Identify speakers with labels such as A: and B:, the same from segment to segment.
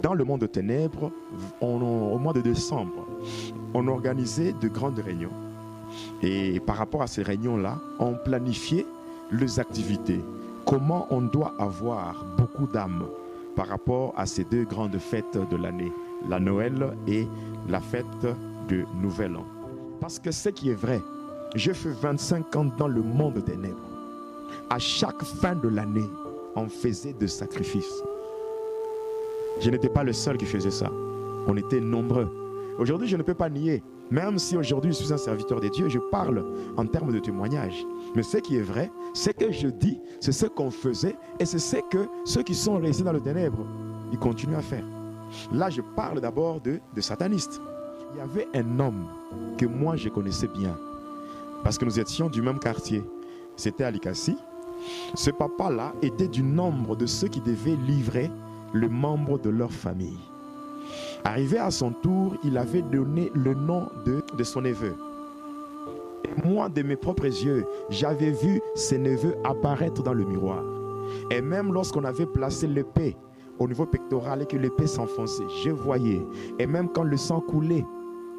A: Dans le monde de ténèbres, au mois de décembre, on organisait de grandes réunions. Et par rapport à ces réunions-là, on planifiait les activités. Comment on doit avoir beaucoup d'âmes par rapport à ces deux grandes fêtes de l'année, la Noël et la fête de Nouvel An. Parce que ce qui est vrai, j'ai fait 25 ans dans le monde des ténèbres. À chaque fin de l'année, on faisait des sacrifices. Je n'étais pas le seul qui faisait ça. On était nombreux. Aujourd'hui, je ne peux pas nier. Même si aujourd'hui je suis un serviteur de Dieu, je parle en termes de témoignage. Mais ce qui est vrai, ce que je dis, c'est ce qu'on faisait et c'est ce que ceux qui sont restés dans le ténèbre, ils continuent à faire. Là, je parle d'abord de satanistes. Il y avait un homme que moi je connaissais bien parce que nous étions du même quartier. C'était à Likassi. Ce papa-là était du nombre de ceux qui devaient livrer le membre de leur famille. Arrivé à son tour, il avait donné le nom de son neveu. Et moi, de mes propres yeux, j'avais vu ses neveux apparaître dans le miroir. Et même lorsqu'on avait placé l'épée au niveau pectoral et que l'épée s'enfonçait, je voyais. Et même quand le sang coulait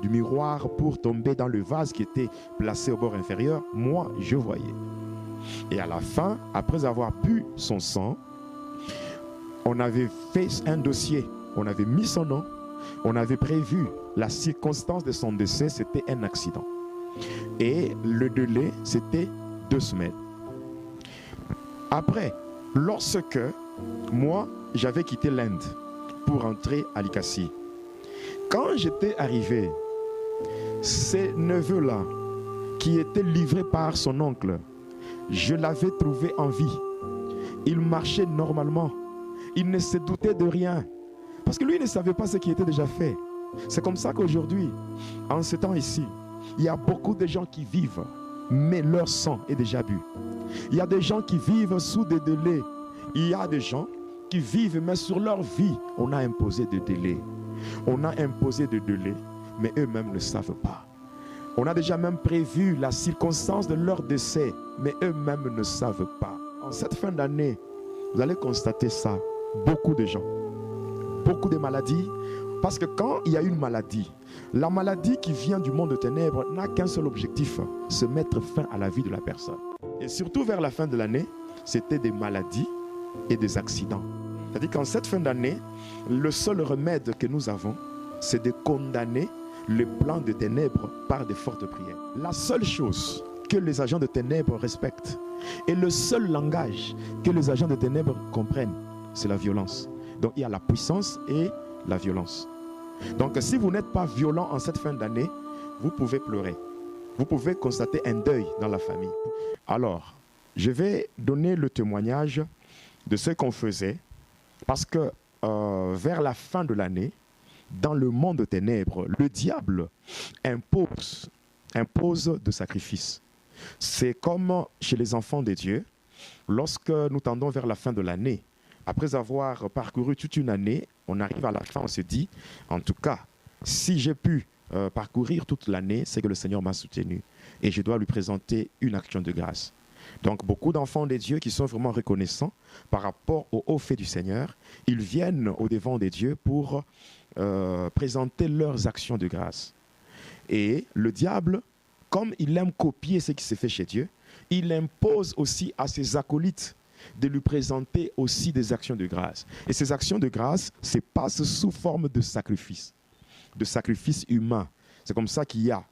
A: du miroir pour tomber dans le vase qui était placé au bord inférieur, moi, je voyais. Et à la fin, après avoir bu son sang, on avait fait un dossier, on avait mis son nom, on avait prévu la circonstance de son décès, c'était un accident. Et le délai, c'était 2 semaines. Après, lorsque moi, j'avais quitté l'Inde pour entrer à Likassi, quand j'étais arrivé, ces neveux-là, qui étaient livrés par son oncle, je l'avais trouvé en vie. Il marchait normalement. Il ne se doutait de rien. Parce que lui ne savait pas ce qui était déjà fait. C'est comme ça qu'aujourd'hui, en ce temps ici, il y a beaucoup de gens qui vivent, mais leur sang est déjà bu. Il y a des gens qui vivent sous des délais. Il y a des gens qui vivent, mais sur leur vie, on a imposé des délais. On a imposé des délais, mais eux-mêmes ne savent pas. On a déjà même prévu la circonstance de leur décès, mais eux-mêmes ne savent pas. En cette fin d'année, vous allez constater ça. Beaucoup de gens, beaucoup de maladies, parce que quand il y a une maladie, la maladie qui vient du monde de ténèbres n'a qu'un seul objectif, se mettre fin à la vie de la personne. Et surtout vers la fin de l'année, c'était des maladies et des accidents. C'est-à-dire qu'en cette fin d'année, le seul remède que nous avons, c'est de condamner le plan de ténèbres par de fortes prières. La seule chose que les agents de ténèbres respectent et le seul langage que les agents de ténèbres comprennent, c'est la violence. Donc il y a la puissance et la violence. Donc si vous n'êtes pas violent en cette fin d'année, vous pouvez pleurer. Vous pouvez constater un deuil dans la famille. Alors, je vais donner le témoignage de ce qu'on faisait parce que vers la fin de l'année, dans le monde de ténèbres, le diable impose de sacrifices. C'est comme chez les enfants de Dieu, lorsque nous tendons vers la fin de l'année, après avoir parcouru toute une année, on arrive à la fin, on se dit, en tout cas, si j'ai pu parcourir toute l'année, c'est que le Seigneur m'a soutenu et je dois lui présenter une action de grâce. Donc beaucoup d'enfants de Dieu qui sont vraiment reconnaissants par rapport au haut fait du Seigneur, ils viennent au devant de Dieu pour présenter leurs actions de grâce. Et le diable, comme il aime copier ce qui se fait chez Dieu, il impose aussi à ses acolytes de lui présenter aussi des actions de grâce. Et ces actions de grâce se passent sous forme de sacrifices humains. C'est comme ça qu'il y a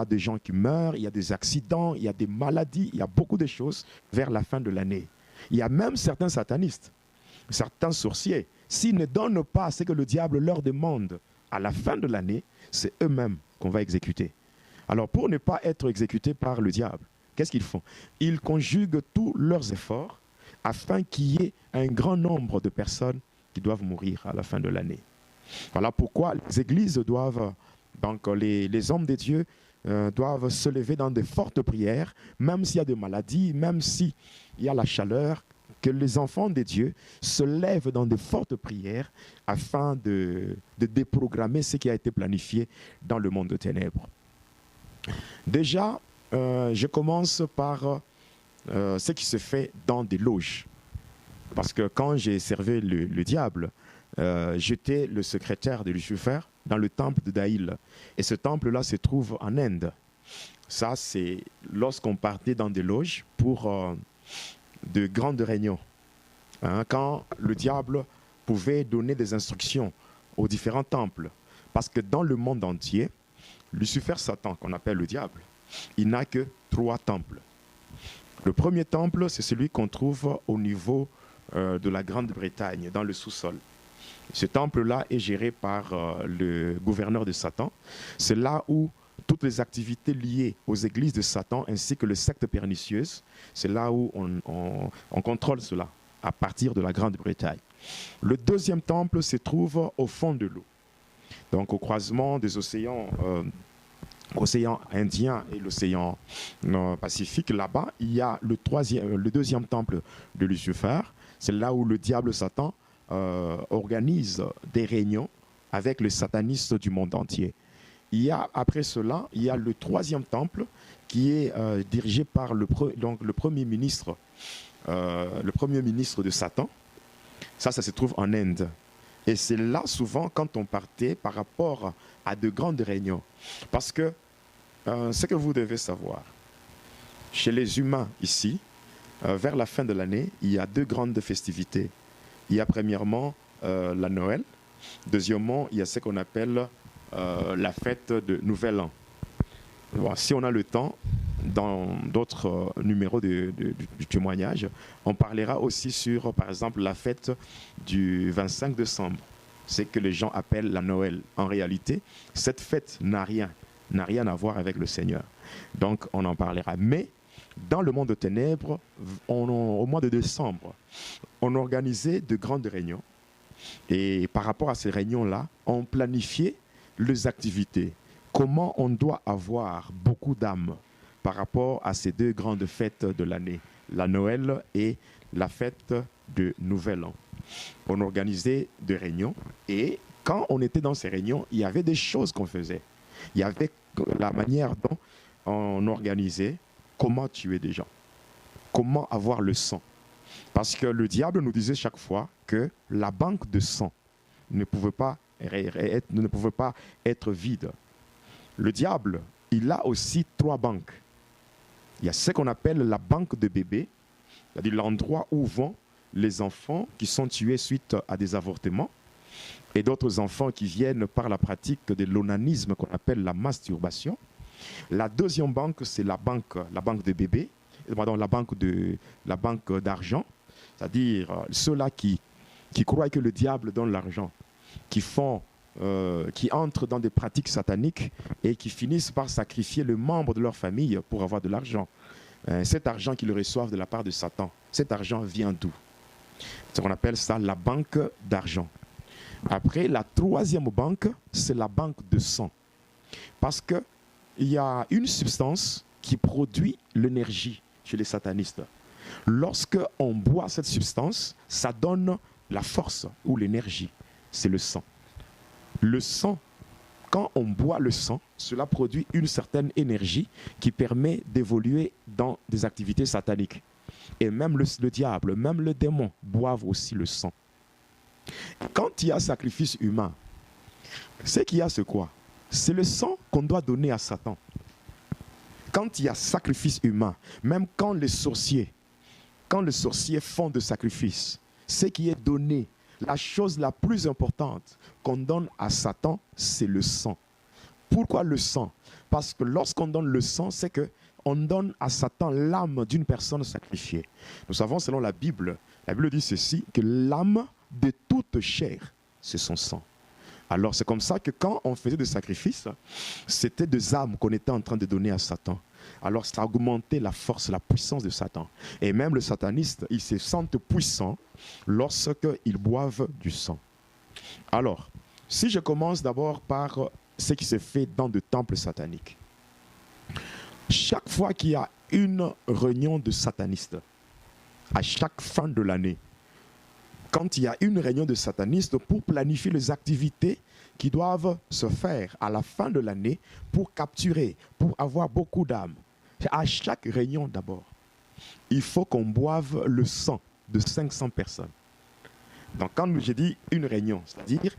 A: des gens qui meurent, il y a des accidents, il y a des maladies, il y a beaucoup de choses vers la fin de l'année. Il y a même certains satanistes, certains sorciers, s'ils ne donnent pas ce que le diable leur demande à la fin de l'année, c'est eux-mêmes qu'on va exécuter. Alors pour ne pas être exécutés par le diable, qu'est-ce qu'ils font? Ils conjuguent tous leurs efforts afin qu'il y ait un grand nombre de personnes qui doivent mourir à la fin de l'année. Voilà pourquoi les églises doivent, donc les hommes de Dieu doivent se lever dans de fortes prières, même s'il y a des maladies, même s'il y a la chaleur, que les enfants de Dieu se lèvent dans de fortes prières afin de déprogrammer ce qui a été planifié dans le monde de ténèbres. Déjà, je commence par ce qui se fait dans des loges. Parce que quand j'ai servi le diable, jeter le secrétaire de Lucifer dans le temple de Daïl. Et ce temple-là se trouve en Inde. Ça, c'est lorsqu'on partait dans des loges pour de grandes réunions. Hein, quand le diable pouvait donner des instructions aux différents temples. Parce que dans le monde entier, Lucifer, Satan, qu'on appelle le diable, il n'a que 3 temples. Le premier temple, c'est celui qu'on trouve au niveau de la Grande-Bretagne, dans le sous-sol. Ce temple-là est géré par le gouverneur de Satan. C'est là où toutes les activités liées aux églises de Satan ainsi que les sectes pernicieuses, c'est là où on contrôle cela, à partir de la Grande-Bretagne. Le deuxième temple se trouve au fond de l'eau, donc au croisement des océans, l'océan Indien et l'océan Pacifique. Là-bas, il y a le deuxième temple de Lucifer. C'est là où le diable Satan organise des réunions avec les satanistes du monde entier. Après cela, il y a le troisième temple qui est dirigé par le premier ministre de Satan. Ça se trouve en Inde. Et c'est là souvent quand on partait par rapport à de grandes réunions. Parce que ce que vous devez savoir, chez les humains ici, vers la fin de l'année, il y a 2 grandes festivités. Il y a premièrement la Noël. Deuxièmement, il y a ce qu'on appelle la fête de Nouvel An. Bon, si on a le temps, dans d'autres numéros du témoignage, on parlera aussi sur, par exemple, la fête du 25 décembre. C'est que les gens appellent la Noël. En réalité, cette fête n'a rien à voir avec le Seigneur. Donc, on en parlera. Mais, dans le monde de ténèbres, au mois de décembre, on organisait de grandes réunions. Et par rapport à ces réunions-là, on planifiait les activités. Comment on doit avoir beaucoup d'âmes par rapport à ces 2 grandes fêtes de l'année, la Noël et la fête de Nouvel An. On organisait des réunions et quand on était dans ces réunions, il y avait des choses qu'on faisait. Il y avait la manière dont on organisait comment tuer des gens, comment avoir le sang. Parce que le diable nous disait chaque fois que la banque de sang ne pouvait pas être vide. Le diable, il a aussi 3 banques. Il y a ce qu'on appelle la banque de bébés, c'est-à-dire l'endroit où vont les enfants qui sont tués suite à des avortements et d'autres enfants qui viennent par la pratique de l'onanisme qu'on appelle la masturbation. La deuxième banque, c'est la banque de bébés, pardon, la banque d'argent, c'est-à-dire ceux-là qui croient que le diable donne l'argent, qui entrent dans des pratiques sataniques et qui finissent par sacrifier le membre de leur famille pour avoir de l'argent. Cet argent qu'ils reçoivent de la part de Satan, cet argent vient d'où? C'est ce qu'on appelle ça la banque d'argent. Après, la troisième banque, c'est la banque de sang. Parce qu'il y a une substance qui produit l'énergie chez les satanistes. Lorsque on boit cette substance, ça donne la force ou l'énergie. C'est le sang. Le sang, quand on boit le sang, cela produit une certaine énergie qui permet d'évoluer dans des activités sataniques. Et même le diable, même le démon boivent aussi le sang. Quand il y a sacrifice humain, ce qu'il y a, c'est quoi? C'est le sang qu'on doit donner à Satan. Quand il y a sacrifice humain, même quand les sorciers font de sacrifice, ce qui est donné, la chose la plus importante qu'on donne à Satan, c'est le sang. Pourquoi le sang? Parce que lorsqu'on donne le sang, c'est qu'on donne à Satan l'âme d'une personne sacrifiée. Nous savons selon la Bible dit ceci, que l'âme de toute chair, c'est son sang. Alors c'est comme ça que quand on faisait des sacrifices, c'était des âmes qu'on était en train de donner à Satan. Alors ça augmentait la force, la puissance de Satan. Et même les satanistes, ils se sentent puissants lorsqu'ils boivent du sang. Alors, si je commence d'abord par ce qui se fait dans des temples sataniques. Chaque fois qu'il y a une réunion de satanistes, à chaque fin de l'année, quand il y a une réunion de satanistes pour planifier les activités qui doivent se faire à la fin de l'année pour capturer, pour avoir beaucoup d'âmes. À chaque réunion d'abord, il faut qu'on boive le sang de 500 personnes. Donc quand j'ai dit une réunion, c'est-à-dire